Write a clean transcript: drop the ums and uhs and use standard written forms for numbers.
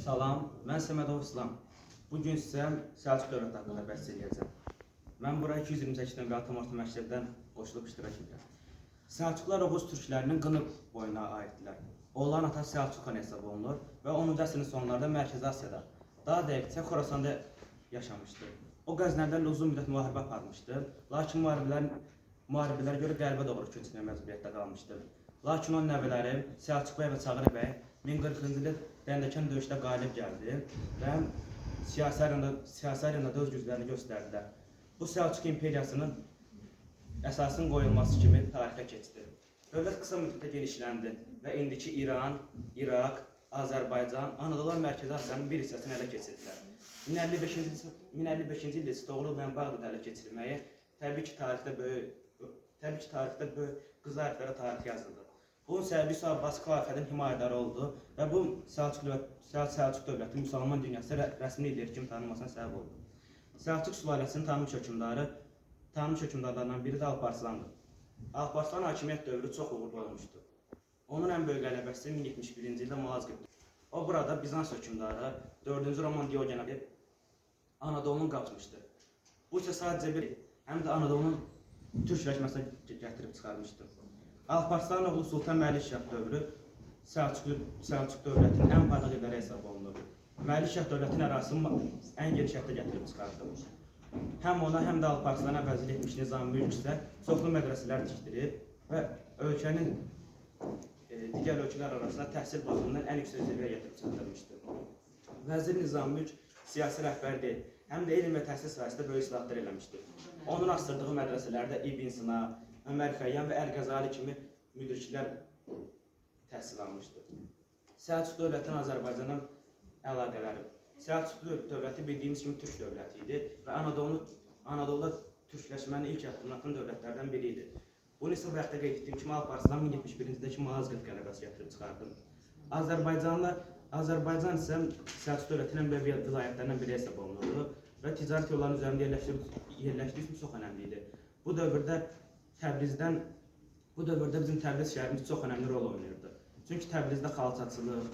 Salam, mən Səmədov İslam. Bugün sizə Səlcuq dövləti haqqında bəhs edəcəm. Mən bura 228 nömrəli tam orta məktəbdən qoşulub iştirak edirəm. Səlcuqlar Oğuz türklərinin Qınıq boyuna aiddirlər. Onların atası Səlcuq xan hesab olunur və 10-cu əsrin sonlarında Mərkəzi Asiyada, daha dəqiqcə Xorasanda yaşamışdır. O Qəznəlilərlə uzun müddət müharibə aparmışdır, lakin müharibələrə görə qərbə doğru köçməyə məcburiyyətdə qalmışdır. Lakin onun nəvələri Səlcuq bəy və Çağrı bəy 1040-cı ildə Dəndəkan döyüşdə qalib gəldi və siyasi arenada öz güclərini göstərdilər. Bu Səlcuq imperiyasının əsasının qoyulması kimi tarixə keçdi. Dövlət qısa müddətdə genişləndi və indiki İran, İraq, Azərbaycan, Anadolu və Mərkəzi Asiyanın bir hissəsini ələ keçirdilər. 1055-ci ildə Toğrul və Bağdad ələ keçirməyi təbii ki, tarixdə böyük qızıl hərflərə tarix yazıldı. Bunun səbəbi isə Abbasi xilafətin himayədarı oldu və bu Səlcuq dövləti müsəlman dünyası rəsmi lider kimi tanınmasına səbəb oldu. Səlcuq sülaləsinin tanınmış hökmdarlarından biri də Alparslandır. Alparslan hakimiyyət dövrü çox uğurlu olmuşdu. Onun ən böyük qələbəsi 1071-ci ildə Malazgirtdir. O burada Bizans hökmdarı 4-cü Roman Diogenes Anadolunu qapmışdı. Bu isə sadəcə bir, həm də Anadolunun türkləşməsinə gətirib çıxarmışdı. Alparslanın oğlu Sultan Məlikşah dövrü Səlcuq dövlətinin ən parlaq illəri hesab olunur. Məlikşah dövlətin ərazisini ən geniş həddə gətirib çıxardı. Həm ona, həm də Alparslana vəzir etmiş Nizami Mülk isə çoxlu mədrəsələr tikdirib və ölkənin digər ölkələr arasında təhsil baxımından ən yüksək səviyyəyə gətirib çatdırmışdır. Vəzir Nizami Mülk siyasi rəhbər deyil, həm də elm və təhsil sahəsində böyük islahatlar eləmişdir. Onun açdırdığı mədrəsələrdə İbn Sina, Ömər Xəyyam və Ərqəzali kimi müdriklər təhsil almışdır. Səlcuq dövlətinin Azərbaycanla əlaqələri. Səlcuq dövləti bildiyimiz kimi türk dövləti idi və Anadoluda türkləşmənin ilk addımını atan dövlətlərdən biri idi. Bunu isə vaxtda qeyd etdiyim kimi Alparslan 1071-ci ildə Malazgirt qələbəsi gətirib çıxardı. Azərbaycan isə Səlcuq dövlətinin böyük vilayətlərindən biri hesab olunurdu və ticarət yollarının üzərində yerləşdiyi üçün çox önəmli idi. Bu dövrdə bizim Təbriz şəhərimiz çox önəmli rol oynayırdı. Çünki Təbrizdə xalçaçılıq,